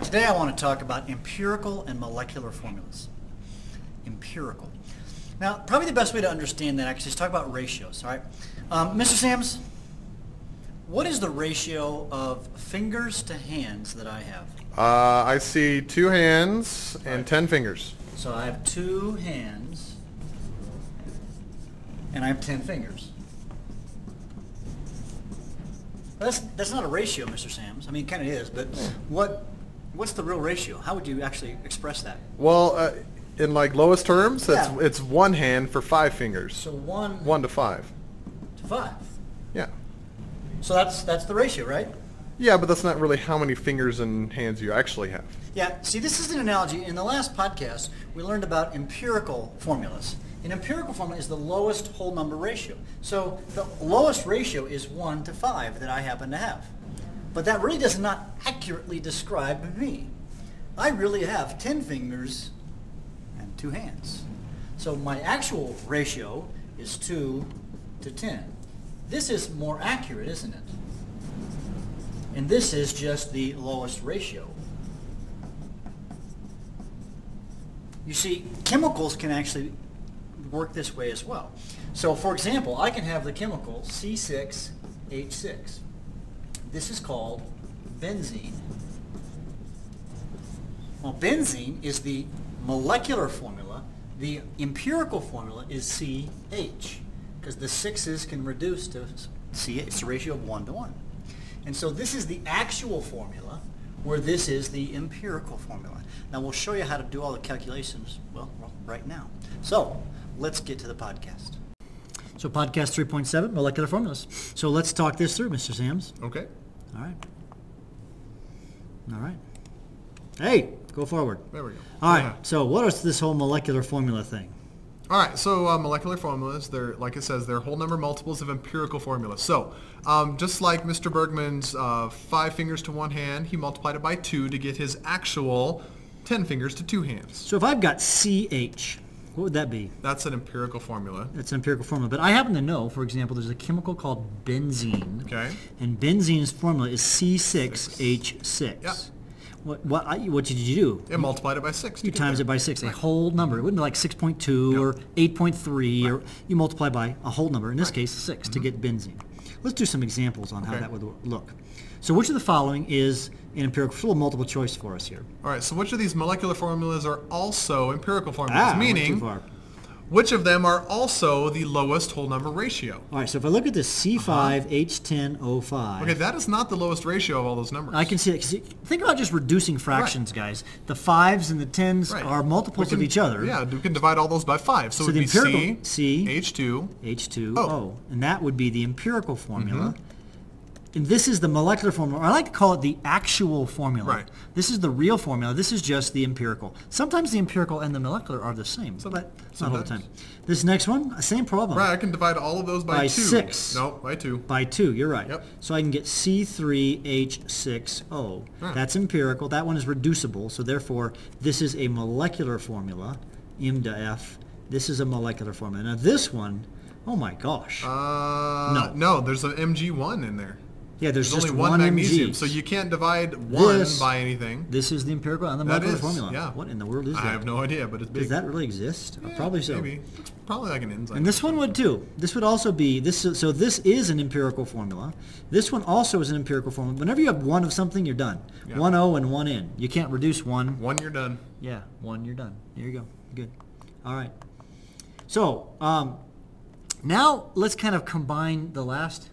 Today I want to talk about empirical and molecular formulas. Empirical. Now, probably the best way to understand that actually is talk about ratios, all right? Mr. Sams, what is the ratio of fingers to hands that I have? I see 2 hands and 10 fingers. So I have 2 hands and I have 10 fingers. That's not a ratio, Mr. Sams. I mean, it kind of is, but what's the real ratio? How would you actually express that? Well, in like lowest terms, it's 1 hand for 5 fingers. So 1 to 5. to 5. Yeah. So that's the ratio, right? Yeah, but that's not really how many fingers and hands you actually have. Yeah, see, this is an analogy. In the last podcast, we learned about empirical formulas. An empirical formula is the lowest whole number ratio. So the lowest ratio is 1 to 5 that I happen to have. But that really does not accurately describe me. I really have 10 fingers and 2 hands. So my actual ratio is 2 to 10. This is more accurate, isn't it? And this is just the lowest ratio. You see, chemicals can actually work this way as well. So for example, I can have the chemical C6H6. This is called benzene. Well, benzene is the molecular formula. The empirical formula is CH, because the 6's can reduce to CH. It's a ratio of 1 to 1. And so this is the actual formula, where this is the empirical formula. Now we'll show you how to do all the calculations, well right now. So let's get to the podcast. So podcast 3.7, molecular formulas. So let's talk this through, Mr. Sams. Okay. All right. All right. Hey, go forward. There we go. All right. So what is this whole molecular formula thing? All right, so molecular formulas, they're, like it says, they're whole number multiples of empirical formulas. So just like Mr. Bergman's 5 fingers to 1 hand, he multiplied it by 2 to get his actual 10 fingers to 2 hands. So if I've got CH, what would that be? That's an empirical formula. That's an empirical formula. But I happen to know, for example, there's a chemical called benzene. Okay. And benzene's formula is C6H6. Yeah. What did you do? It multiplied it by 6. You times it by 6, a whole number. It wouldn't be like 6.2 or 8.3, or you multiply by a whole number, in this case 6, to get benzene. Let's do some examples on how that would look. So which of the following is an empirical? It's a little multiple choice for us here. All right, so which of these molecular formulas are also empirical formulas? Meaning, too far. Which of them are also the lowest whole number ratio? All right, so if I look at this C5H10O5. Okay, that is not the lowest ratio of all those numbers. I can see it. Think about just reducing fractions, guys. The 5s and the 10s are multiples of each other. Yeah, we can divide all those by 5. So it would the be empirical, C, H2, H2O. And that would be the empirical formula. And this is the molecular formula. I like to call it the actual formula. Right. This is the real formula. This is just the empirical. Sometimes the empirical and the molecular are the same, but not all the time. This next one, same problem. Right, I can divide all of those by 2. 6. No, by 2. By 2, you're right. Yep. So I can get C3H6O. That's empirical. That one is reducible, so therefore this is a molecular formula, M to F. This is a molecular formula. Now this one, oh my gosh. No, there's an Mg1 in there. Yeah, there's just only one magnesium, Mg. so you can't divide 1 by anything. This is the empirical and the molecular formula. Yeah. What in the world is that? I have no idea, but it's big. Does that really exist? Yeah, probably so. Maybe. It's probably like an enzyme. And this one would too. This would also be, so this is an empirical formula. This one also is an empirical formula. Whenever you have 1 of something, you're done. Yeah. 1 O and 1 N. You can't reduce 1. 1, you're done. Yeah, 1, you're done. There you go. Good. All right. So now let's kind of combine the last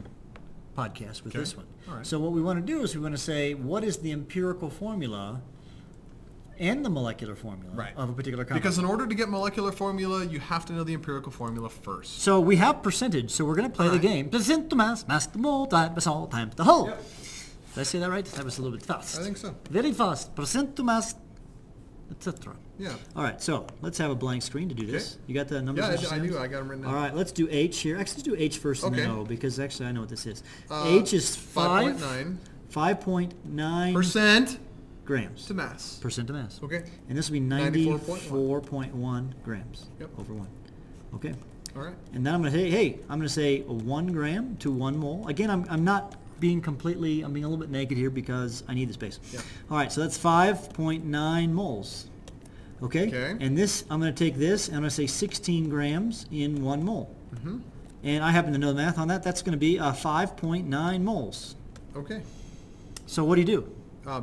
podcast with this one. All right. So what we want to do is we want to say, what is the empirical formula and the molecular formula of a particular compound? Because in order to get molecular formula, you have to know the empirical formula first. So we have percentage, so we're going to play the game. Percent to mass to mole times all times the whole. Yep. Did I say that right? That was a little bit fast. I think so. Very fast. Percent to mass, etc. Yeah. All right, so let's have a blank screen to do this. You got the numbers? Yeah, I do. I got them written down. All right, let's do H here. Actually, let's do H first and then O, because actually I know what this is. H is 5.9 percent grams to mass. Percent to mass. Okay. And this will be 94.1 grams over 1. Okay. All right. And then I'm going to say, hey, I'm going to say 1 gram to 1 mole. Again, I'm not being completely, I'm being a little bit naked here because I need the space. Yeah. All right, so that's 5.9 moles. Okay? Okay. And this, I'm going to take this and I'm going to say 16 grams in 1 mole. Mm-hmm. And I happen to know the math on that. That's going to be 5.9 moles. Okay. So what do you do?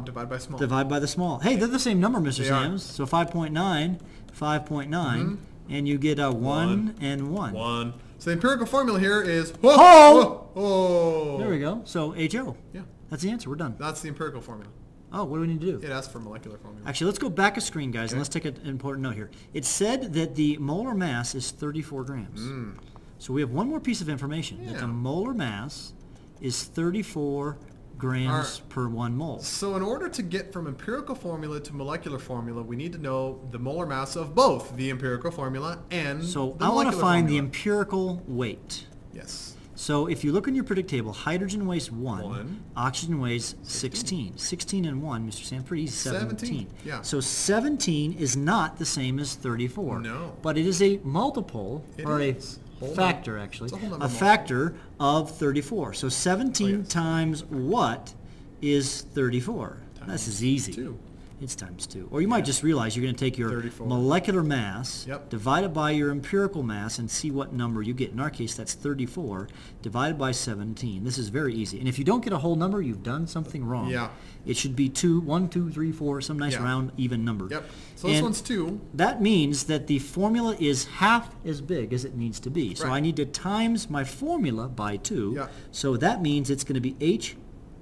Divide by small. Divide by the small. Hey, they're the same number, Mr. They Sams. So 5.9, 5.9, and you get a 1 and 1. 1. So the empirical formula here is... Ho! Oh! There we go. So HO. Yeah. That's the answer. We're done. That's the empirical formula. Oh, what do we need to do? It asks for molecular formula. Actually, let's go back a screen, guys, and let's take an important note here. It said that the molar mass is 34 grams. So we have one more piece of information, that the molar mass is 34 grams per 1 mole. So in order to get from empirical formula to molecular formula, we need to know the molar mass of both the empirical formula and So the I want to find the formula. empirical weight. Yes. So if you look in your periodic table, hydrogen weighs 1, One. oxygen weighs 16. 16 and 1, Mr. Sam, pretty easy, 17. Yeah. So 17 is not the same as 34. No. But it is a multiple, or is. a Whole factor, number. actually. It's a whole number A multiple. factor of 34. So 17 yes. times what is 34? This is easy. 2. It's times 2. Or you might just realize you're going to take your 34. molecular mass, Yep. divide it by your empirical mass, and see what number you get. In our case, that's 34 divided by 17. This is very easy. And if you don't get a whole number, you've done something wrong. Yeah. It should be 2, 1, 2, 3, 4, some nice Yeah. round, even number. Yep. So this And one's 2. that means that the formula is half as big as it needs to be. So Right. I need to times my formula by 2. Yeah. So that means it's going to be H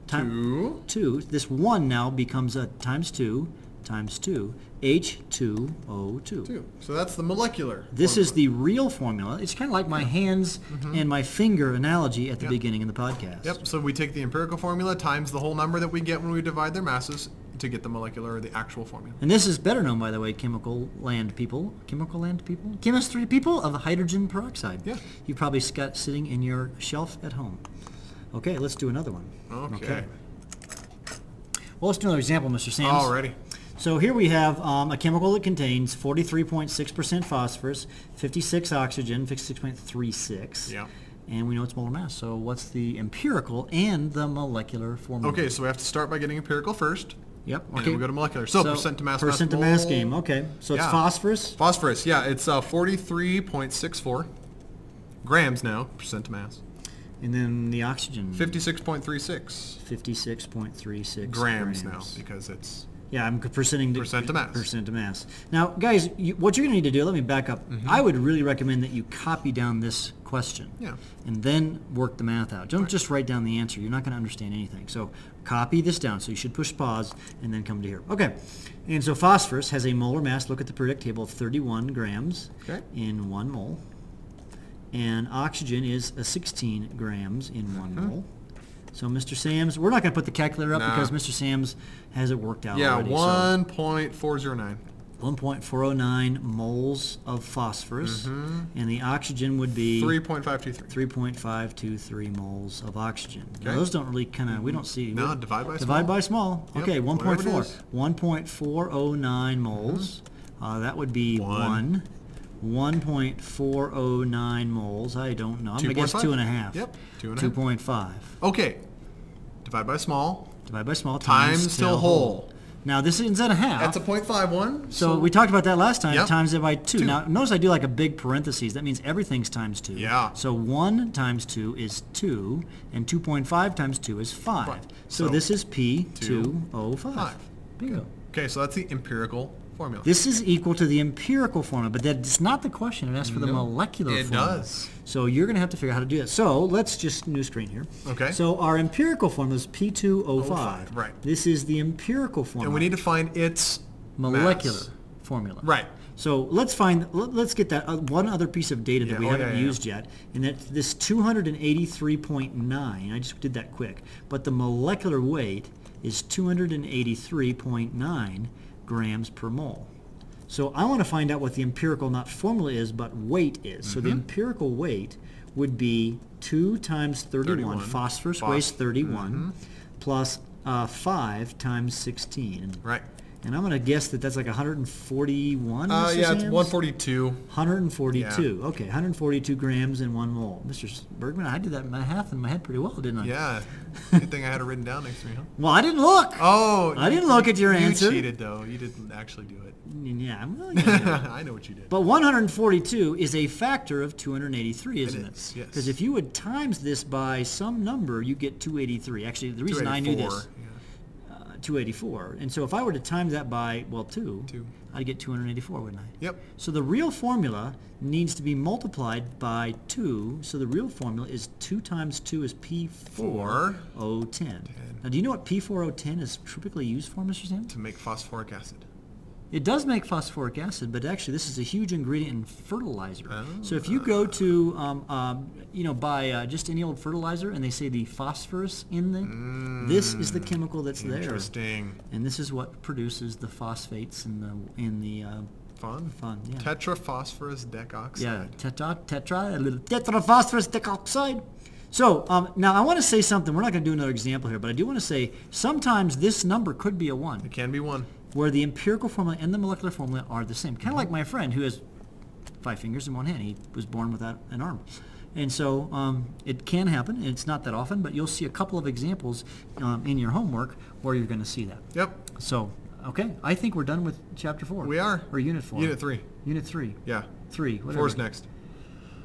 times 2. This 1 now becomes a times 2 times 2, H2O2. 2. So that's the molecular This formula. is the real formula. It's kind of like my hands and my finger analogy at the Yep. beginning of the podcast. Yep. So we take the empirical formula times the whole number that we get when we divide their masses to get the molecular or the actual formula. And this is better known, by the way, chemical land people, chemistry people of hydrogen peroxide. Yeah. You've probably got sitting in your shelf at home. Okay, let's do another one. Okay. Well, let's do another example, Mr. Sams. Alrighty. So here we have a chemical that contains 43.6% phosphorus, 56 oxygen, 56.36. Yeah. And we know its molar mass. So what's the empirical and the molecular formula? Okay, so we have to start by getting empirical first. Yep. And Okay. then we go to molecular. So percent to mass. Percent to mass game. Okay. So it's Yeah. phosphorus. Phosphorus, yeah, it's 43.64 grams now, percent to mass. And then the oxygen. 56.36 56.36 grams now, because it's... Yeah, I'm percent to mass. Percent to mass. Now, guys, what you're going to need to do, let me back up. I would really recommend that you copy down this question. Yeah. And then work the math out. Don't just write down the answer. You're not going to understand anything. So copy this down. So you should push pause and then come to here. Okay. And so phosphorus has a molar mass, look at the periodic table, of 31 grams in 1 mole. And oxygen is 16 grams in 1 mole. So Mr. Sams, we're not going to put the calculator up because Mr. Sams has it worked out already. 1.409. 1.409 moles of phosphorus, and the oxygen would be 3.523. 3.523 moles of oxygen. Now, those don't really we don't see. No, divide by small. Divide by small. Yep, Okay, whatever it 1.4. is. 1.409 moles. That would be 1. 1.409 moles. I don't know. I'm going to guess 2.5. 2.5. Yep, 2.5. 2.5. Okay, divide by small. Divide by small Times till whole. Now this is at a half. That's a 0.51. So we talked about that last time. Yep. Times it by 2. 2. Now notice I do like a big parentheses. That means everything's times 2. Yeah. So 1 times 2 is 2, and 2.5 times 2 is 5. Right. So So this is P2O5. 5. Bingo. Okay, so that's the empirical formula. This is equal to the empirical formula, but that's not the question. It asks for the molecular formula. It does. So you're going to have to figure out how to do that. So let's just new screen here. Okay. So our empirical formula is P2O5. Right. This is the empirical formula. And we need to find its molecular mass. formula. Right. So let's get that one other piece of data that we haven't used yet, and that's this 283.9. I just did that quick, but the molecular weight is 283.9 grams per mole. So I want to find out what the empirical, not formula is, but weight is. So the empirical weight would be 2 times 31. Phosphorus weighs 31, plus 5 times 16. Right. And I'm going to guess that that's like 141. Yeah, it's Sam's? 142. 142. Yeah. Okay, 142 grams in 1 mole. Mr. Bergman, I did that in my head pretty well, didn't I? Yeah. Good thing I had it written down next to me, huh? Well, I didn't look. Oh. I didn't look at your answer. You cheated, though. You didn't actually do it. Yeah, well, you know. I know what you did. But 142 is a factor of 283, isn't it? It is, yes. Because if you would times this by some number, you get 283. Actually, the reason I knew this, 284. And so if I were to times that by, well, 2, I'd get 284, wouldn't I? Yep. So the real formula needs to be multiplied by 2. So the real formula is 2 times 2 is P4O10. Now, do you know what P4O10 is typically used for, Mr. Sam? To make phosphoric acid. It does make phosphoric acid, but actually this is a huge ingredient in fertilizer. So if you go to, buy just any old fertilizer and they say the phosphorus in it, this is the chemical that's there. Interesting. And this is what produces the phosphates in the Fun. Yeah. Tetraphosphorus decoxide. Yeah, a little tetraphosphorus decoxide. So now I want to say something. We're not going to do another example here, but I do want to say sometimes this number could be a 1. It can be 1. Where the empirical formula and the molecular formula are the same. Kind of like my friend who has 5 fingers in 1 hand. He was born without an arm. And so it can happen. It's not that often, but you'll see a couple of examples in your homework where you're going to see that. Yep. So, okay. I think we're done with Chapter 4. We are. Or Unit 4. Unit 3. Unit 3. Yeah. 3. Whatever. 4's next.